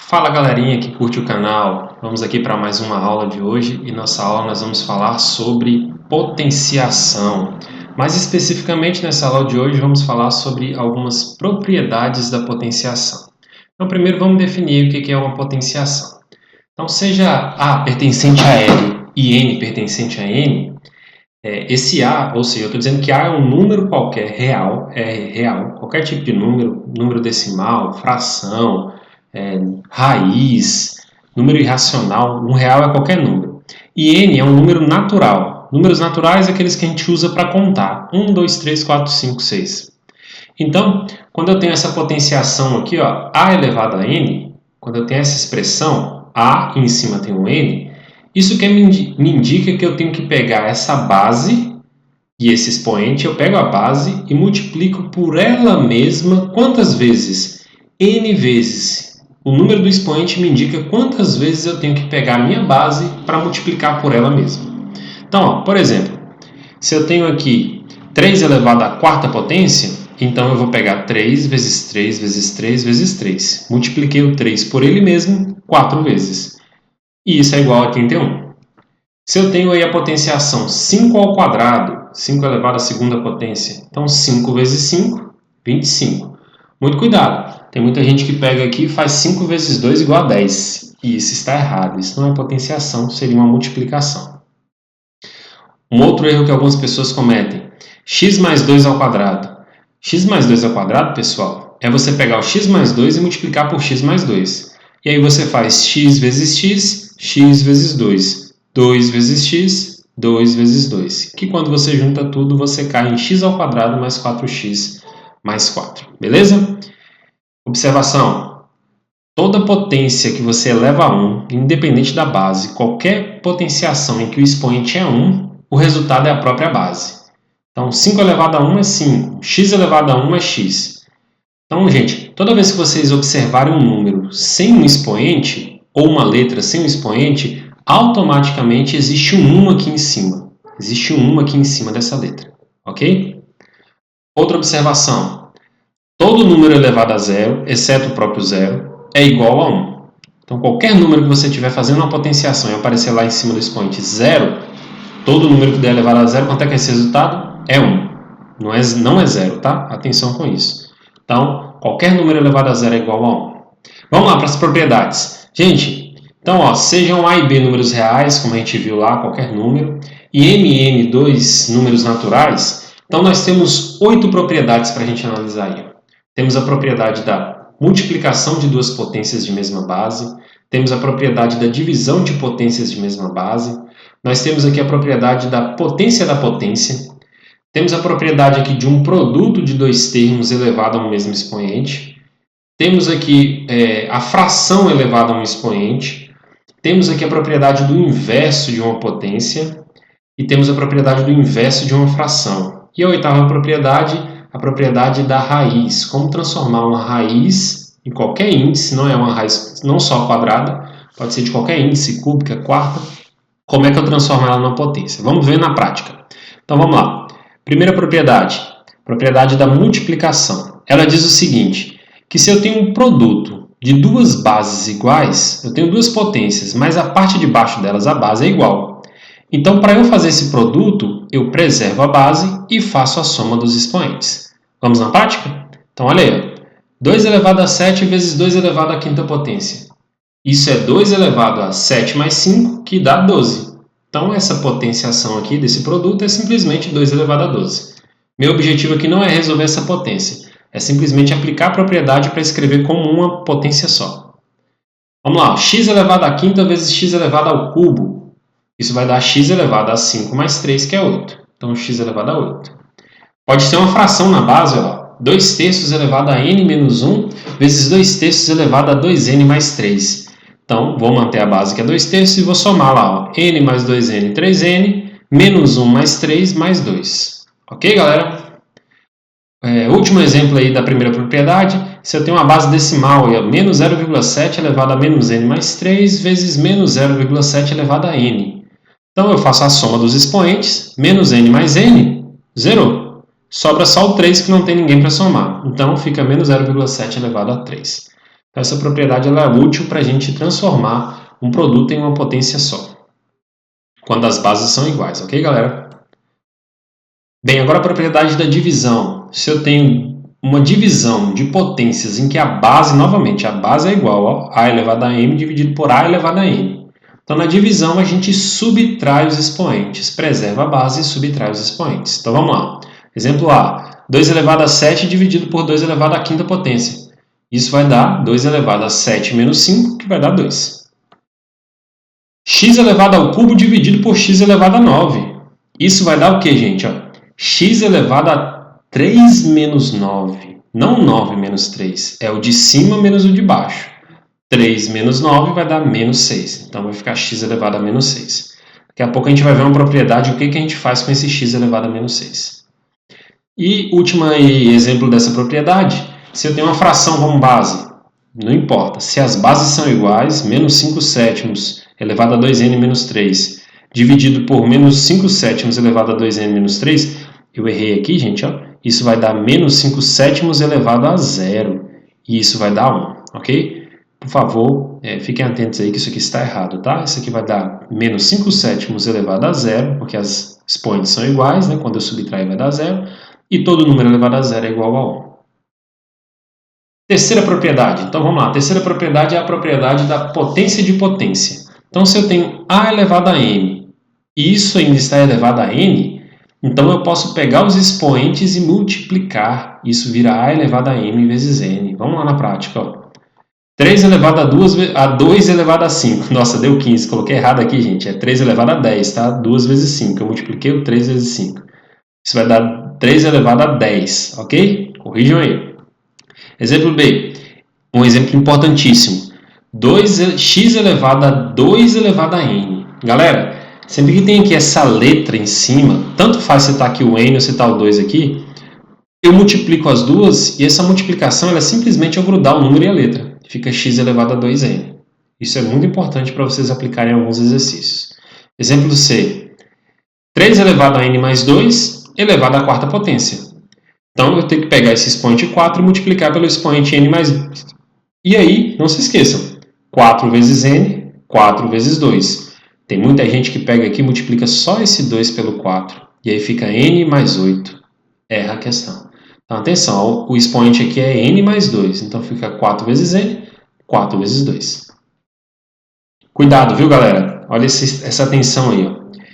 Fala galerinha que curte o canal, vamos aqui para mais uma aula de hoje e nossa aula nós vamos falar sobre potenciação. Mais especificamente nessa aula de hoje vamos falar sobre algumas propriedades da potenciação. Então primeiro vamos definir o que é uma potenciação. Então seja A pertencente a L e N pertencente a N, esse A, ou seja, eu estou dizendo que A é um número qualquer, real, qualquer tipo de número, número decimal, fração, raiz, número irracional, um real é qualquer número. E N é um número natural. Números naturais é aqueles que a gente usa para contar. 1, 2, 3, 4, 5, 6. Então, quando eu tenho essa potenciação aqui, ó, A elevado a N, quando eu tenho essa expressão, A e em cima tem um N, isso que me indica que eu tenho que pegar essa base e esse expoente, eu pego a base e multiplico por ela mesma quantas vezes? N vezes. O número do expoente me indica quantas vezes eu tenho que pegar a minha base para multiplicar por ela mesma. Então, ó, por exemplo, se eu tenho aqui 3 elevado à quarta potência, então eu vou pegar 3 vezes 3 vezes 3 vezes 3. Multipliquei o 3 por ele mesmo 4 vezes. E isso é igual a 31. Se eu tenho aí a potenciação 5 ao quadrado, 5 elevado à segunda potência, então 5 vezes 5, 25. Muito cuidado, tem muita gente que pega aqui e faz 5 vezes 2 igual a 10. E isso está errado, isso não é potenciação, seria uma multiplicação. Um outro erro que algumas pessoas cometem, x mais 2 ao quadrado. X mais 2 ao quadrado, pessoal, é você pegar o x mais 2 e multiplicar por x mais 2. E aí você faz x vezes x, x vezes 2. 2 vezes x, 2 vezes 2. Que quando você junta tudo, você cai em x ao quadrado mais 4x mais 4. Beleza? Observação. Toda potência que você eleva a 1, independente da base, qualquer potenciação em que o expoente é 1, o resultado é a própria base. Então, 5 elevado a 1 é 5, x elevado a 1 é x. Então, gente, toda vez que vocês observarem um número sem um expoente, ou uma letra sem um expoente, automaticamente existe um 1 aqui em cima. Existe um 1 aqui em cima dessa letra. Ok? Outra observação. Todo número elevado a zero, exceto o próprio zero, é igual a 1. Então, qualquer número que você estiver fazendo uma potenciação e aparecer lá em cima do expoente zero, todo número que der elevado a zero, quanto é que é esse resultado? É 1. Não é zero, tá? Atenção com isso. Então, qualquer número elevado a zero é igual a 1. Vamos lá para as propriedades. Gente, então, ó, sejam A e B números reais, como a gente viu lá, qualquer número, e M e N2 números naturais, então nós temos 8 propriedades para a gente analisar aí. Temos a propriedade da multiplicação de duas potências de mesma base, temos a propriedade da divisão de potências de mesma base, nós temos aqui a propriedade da potência da potência, temos a propriedade aqui de um produto de dois termos elevado a um mesmo expoente, temos aqui a fração elevada a um expoente, temos aqui a propriedade do inverso de uma potência e temos a propriedade do inverso de uma fração. E a oitava propriedade, a propriedade da raiz. Como transformar uma raiz em qualquer índice, não é uma raiz não só quadrada, pode ser de qualquer índice, cúbica, quarta. Como é que eu transformo ela numa potência? Vamos ver na prática. Então vamos lá. Primeira propriedade, propriedade da multiplicação. Ela diz o seguinte, que se eu tenho um produto de duas bases iguais, eu tenho duas potências, mas a parte de baixo delas, a base, é igual. Então, para eu fazer esse produto, eu preservo a base e faço a soma dos expoentes. Vamos na prática? Então, olha aí. 2 elevado a 7 vezes 2 elevado à quinta potência. Isso é 2 elevado a 7 mais 5, que dá 12. Então, essa potenciação aqui desse produto é simplesmente 2 elevado a 12. Meu objetivo aqui não é resolver essa potência. É simplesmente aplicar a propriedade para escrever como uma potência só. Vamos lá, x elevado à quinta vezes x elevado ao cubo. Isso vai dar x elevado a 5 mais 3, que é 8. Então, x elevado a 8. Pode ter uma fração na base, ó. 2 terços elevado a n menos 1 vezes 2 terços elevado a 2n mais 3. Então, vou manter a base que é 2 terços e vou somar lá, ó. N mais 2n, 3n, menos 1 mais 3 mais 2. Ok, galera? Último exemplo aí da primeira propriedade, se eu tenho uma base decimal, menos 0,7 elevado a menos n mais 3 vezes menos 0,7 elevado a n. Então, eu faço a soma dos expoentes, menos n mais n, zerou. Sobra só o 3 que não tem ninguém para somar. Então, fica menos 0,7 elevado a 3. Então, essa propriedade ela é útil para a gente transformar um produto em uma potência só, quando as bases são iguais, ok, galera? Bem, agora a propriedade da divisão. Se eu tenho uma divisão de potências em que a base, novamente, a base é igual a elevado a m dividido por a elevado a n. Então, na divisão, a gente subtrai os expoentes, preserva a base e subtrai os expoentes. Então, vamos lá. Exemplo A, 2 elevado a 7 dividido por 2 elevado à quinta potência. Isso vai dar 2 elevado a 7 menos 5, que vai dar 2. X elevado ao cubo dividido por x elevado a 9. Isso vai dar o quê, gente? X elevado a 3 menos 9. Não 9 menos 3. É o de cima menos o de baixo. 3 menos 9 vai dar menos 6. Então, vai ficar x elevado a menos 6. Daqui a pouco a gente vai ver uma propriedade, o que a gente faz com esse x elevado a menos 6. E último exemplo dessa propriedade, se eu tenho uma fração como base, não importa. Se as bases são iguais, menos 5 sétimos elevado a 2n menos 3, dividido por menos 5 sétimos elevado a 2n menos 3, eu errei aqui, gente, isso vai dar menos 5 sétimos elevado a 0. E isso vai dar 1, ok? Por favor, fiquem atentos aí que isso aqui está errado, tá? Isso aqui vai dar menos 5 sétimos elevado a 0, porque as expoentes são iguais, né? Quando eu subtrair vai dar 0. E todo número elevado a 0 é igual a 1. Terceira propriedade. Então, vamos lá. A terceira propriedade é a propriedade da potência de potência. Então, se eu tenho a elevado a n e isso ainda está elevado a n, então eu posso pegar os expoentes e multiplicar. Isso vira a elevado a m vezes n. Vamos lá na prática. 3 elevado a 2 elevado a 5. Nossa, deu 15. Coloquei errado aqui, gente. É 3 elevado a 10, tá? 2 vezes 5. Eu multipliquei o 3 vezes 5. Isso vai dar 3 elevado a 10, ok? Corrijam aí. Exemplo B. Um exemplo importantíssimo. X elevado a 2 elevado a n. Galera, sempre que tem aqui essa letra em cima, tanto faz se está aqui o n ou se está o 2 aqui, eu multiplico as duas e essa multiplicação ela é simplesmente eu grudar o número e a letra. Fica x elevado a 2n. Isso é muito importante para vocês aplicarem em alguns exercícios. Exemplo C. 3 elevado a n mais 2 elevado à quarta potência. Então, eu tenho que pegar esse expoente 4 e multiplicar pelo expoente n mais 2. E aí, não se esqueçam, 4 vezes n, 4 vezes 2. Tem muita gente que pega aqui e multiplica só esse 2 pelo 4. E aí fica n mais 8. Erra a questão. Então, atenção, o expoente aqui é n mais 2. Então, fica 4 vezes n, 4 vezes 2. Cuidado, viu, galera? Olha essa atenção aí.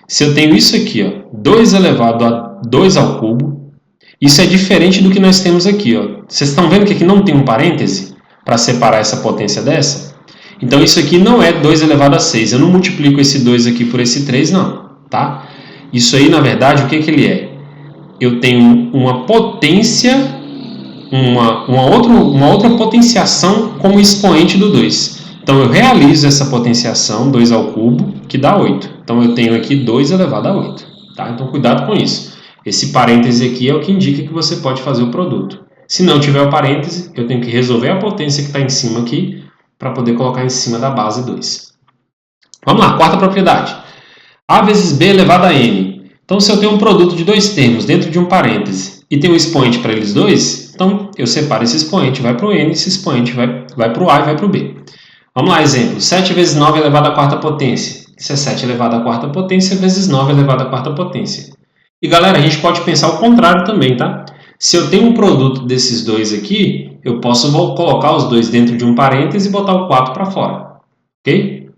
Se eu tenho isso aqui, 2 elevado a 2 ao cubo, isso é diferente do que nós temos aqui. Vocês estão vendo que aqui não tem um parêntese para separar essa potência dessa? Então, isso aqui não é 2 elevado a 6. Eu não multiplico esse 2 aqui por esse 3, não. Tá? Isso aí, na verdade, o que ele é? Eu tenho uma potência, uma outra potenciação como expoente do 2. Então, eu realizo essa potenciação, 2 ao cubo, que dá 8. Então, eu tenho aqui 2 elevado a 8. Tá? Então, cuidado com isso. Esse parêntese aqui é o que indica que você pode fazer o produto. Se não tiver o parêntese, eu tenho que resolver a potência que está em cima aqui para poder colocar em cima da base 2. Vamos lá, quarta propriedade. A vezes B elevado a n. Então, se eu tenho um produto de dois termos dentro de um parêntese e tem um expoente para eles dois, então eu separo esse expoente, vai para o n, esse expoente vai para o a e vai para o b. Vamos lá, exemplo. 7 vezes 9 elevado à quarta potência. Isso é 7 elevado à quarta potência vezes 9 elevado à quarta potência. E, galera, a gente pode pensar o contrário também, tá? Se eu tenho um produto desses dois aqui, eu posso colocar os dois dentro de um parêntese e botar o 4 para fora. Ok?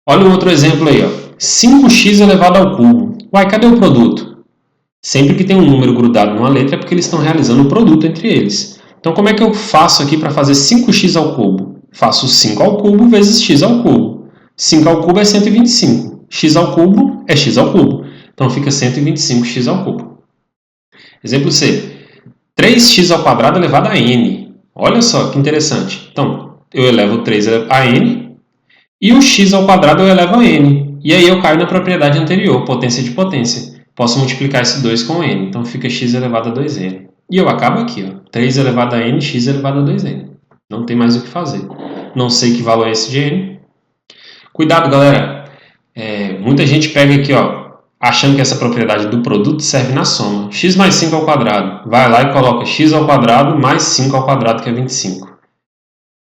Olha um outro exemplo aí. 5x elevado ao cubo. Uai, cadê o produto? Sempre que tem um número grudado numa letra é porque eles estão realizando um produto entre eles. Então, como é que eu faço aqui para fazer 5x ao cubo? Faço 5 ao cubo vezes x ao cubo. 5 ao cubo é 125. X ao cubo é x ao cubo. Então, fica 125x ao cubo. Exemplo C. 3x ao quadrado elevado a n. Olha só que interessante. Então, eu elevo 3 a n e o x ao quadrado eu elevo a n. E aí eu caio na propriedade anterior, potência de potência. Posso multiplicar esse 2 com n. Então, fica x elevado a 2n. E eu acabo aqui. 3 elevado a n, x elevado a 2n. Não tem mais o que fazer. Não sei que valor é esse de n. Cuidado, galera. Muita gente pega aqui, achando que essa propriedade do produto serve na soma. X mais 5 ao quadrado. Vai lá e coloca x ao quadrado mais 5 ao quadrado, que é 25.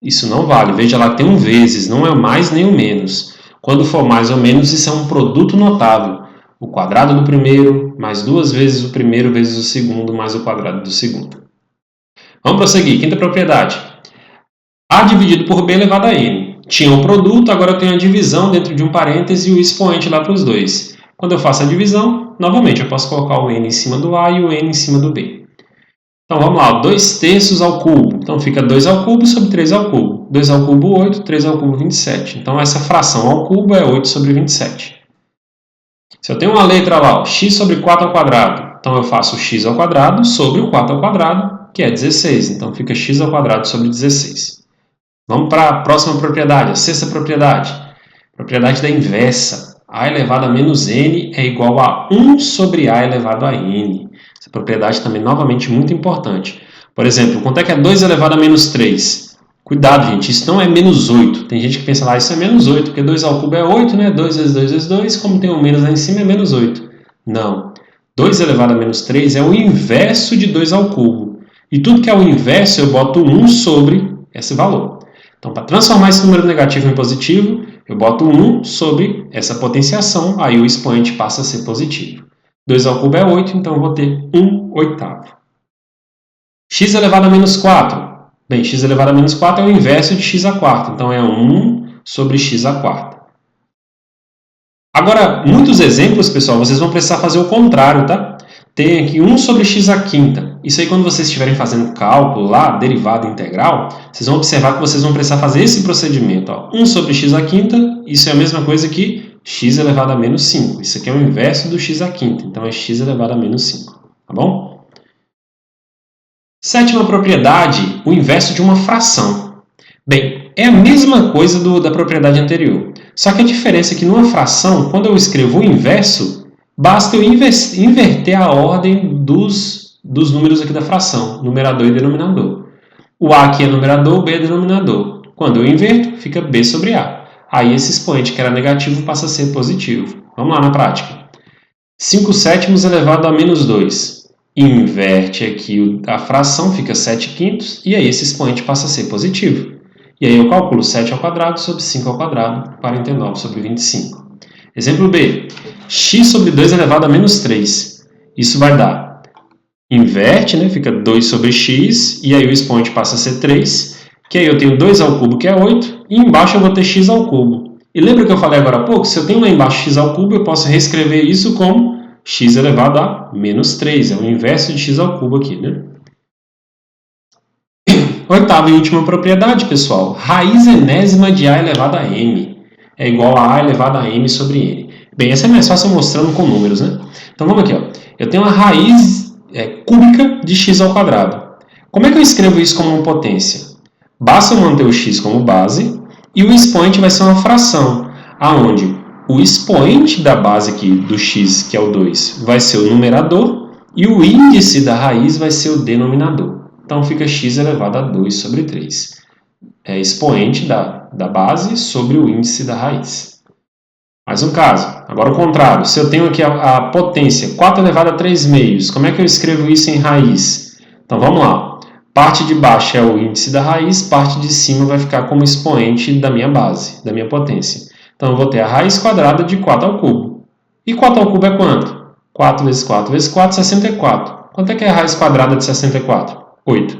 Isso não vale. Veja lá que tem um vezes, não é o mais nem o menos. Quando for mais ou menos, isso é um produto notável. O quadrado do primeiro, mais 2 vezes o primeiro vezes o segundo, mais o quadrado do segundo. Vamos prosseguir. Quinta propriedade. A dividido por B elevado a N. Tinha um produto, agora eu tenho a divisão dentro de um parêntese e o expoente lá para os dois. Quando eu faço a divisão, novamente eu posso colocar o N em cima do A e o N em cima do B. Então vamos lá, 2 terços ao cubo. Então fica 2 ao cubo sobre 3 ao cubo. 2 ao cubo, 8, 3 ao cubo, 27. Então essa fração ao cubo é 8 sobre 27. Se eu tenho uma letra lá, ó, x sobre 4 ao quadrado, então eu faço x ao quadrado sobre o 4 ao quadrado, que é 16. Então fica x ao quadrado sobre 16. Vamos para a próxima propriedade, a sexta propriedade. Propriedade da inversa. A elevado a menos n é igual a 1 sobre a elevado a n. Essa propriedade também, novamente, muito importante. Por exemplo, quanto é que é 2 elevado a menos 3? Cuidado, gente, isso não é menos 8. Tem gente que pensa lá, isso é menos 8, porque 2 ao cubo é 8, né? 2 vezes 2 vezes 2, como tem um menos lá em cima, é menos 8. Não. 2 elevado a menos 3 é o inverso de 2 ao cubo. E tudo que é o inverso, eu boto 1 sobre esse valor. Então, para transformar esse número negativo em positivo, eu boto 1 sobre essa potenciação, aí o expoente passa a ser positivo. 2 ao cubo é 8, então eu vou ter 1 oitavo. X elevado a menos 4. Bem, x elevado a menos 4 é o inverso de x à quarta, então é 1 sobre x à quarta. Agora, muitos exemplos, pessoal, vocês vão precisar fazer o contrário, tá? Tem aqui 1 sobre x à quinta. Isso aí, quando vocês estiverem fazendo cálculo lá, derivada integral, vocês vão observar que vocês vão precisar fazer esse procedimento. Ó. 1 sobre x à quinta, isso é a mesma coisa que x elevado a menos 5. Isso aqui é o inverso do x à quinta, então é x elevado a menos 5. Tá bom? Sétima propriedade, o inverso de uma fração. Bem, é a mesma coisa da propriedade anterior. Só que a diferença é que numa fração, quando eu escrevo o inverso, basta eu inverter a ordem dos números aqui da fração, numerador e denominador. O A aqui é numerador, o B é denominador. Quando eu inverto, fica B sobre A. Aí esse expoente que era negativo passa a ser positivo. Vamos lá na prática. 5 sétimos elevado a menos 2. Inverte aqui a fração, fica 7 quintos, e aí esse expoente passa a ser positivo. E aí eu calculo 7 ao quadrado sobre 5 ao quadrado, 49 sobre 25. Exemplo B, x sobre 2 elevado a menos 3. Isso vai dar, inverte, né? Fica 2 sobre x, e aí o expoente passa a ser 3, que aí eu tenho 2 ao cubo, que é 8, e embaixo eu vou ter x ao cubo. E lembra que eu falei agora há pouco? Se eu tenho lá embaixo x ao cubo, eu posso reescrever isso como x elevado a menos 3. É o inverso de x ao cubo aqui, né? Oitava e última propriedade, pessoal. Raiz enésima de a elevado a m é igual a elevado a m sobre n. Bem, essa é mais fácil mostrando com números, né? Então, vamos aqui. Ó. Eu tenho uma raiz cúbica de x ao quadrado. Como é que eu escrevo isso como uma potência? Basta eu manter o x como base e o expoente vai ser uma fração, aonde o expoente da base aqui do x, que é o 2, vai ser o numerador e o índice da raiz vai ser o denominador. Então, fica x elevado a 2 sobre 3. É expoente da base sobre o índice da raiz. Mais um caso. Agora o contrário. Se eu tenho aqui a potência 4 elevado a 3 meios, como é que eu escrevo isso em raiz? Então, vamos lá. Parte de baixo é o índice da raiz, parte de cima vai ficar como expoente da minha base, da minha potência. Então, eu vou ter a raiz quadrada de 4 ao cubo. E 4 ao cubo é quanto? 4 vezes 4 vezes 4, 64. Quanto é que é a raiz quadrada de 64? 8.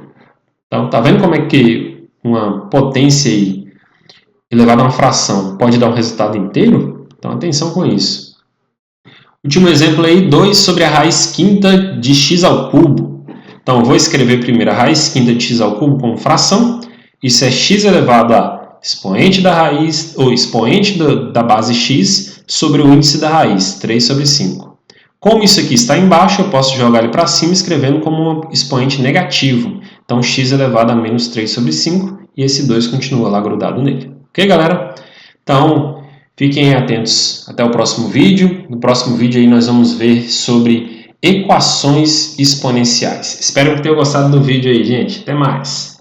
Então, tá vendo como é que uma potência aí, elevada a uma fração pode dar um resultado inteiro? Então, atenção com isso. Último exemplo aí, 2 sobre a raiz quinta de x ao cubo. Então, eu vou escrever primeiro a raiz quinta de x ao cubo como fração. Isso é x elevado a expoente da raiz, ou expoente da base x sobre o índice da raiz, 3 sobre 5. Como isso aqui está embaixo, eu posso jogar ele para cima escrevendo como um expoente negativo. Então, x elevado a menos 3 sobre 5, e esse 2 continua lá grudado nele. Ok, galera? Então, fiquem atentos até o próximo vídeo. No próximo vídeo aí nós vamos ver sobre equações exponenciais. Espero que tenham gostado do vídeo aí, gente. Até mais!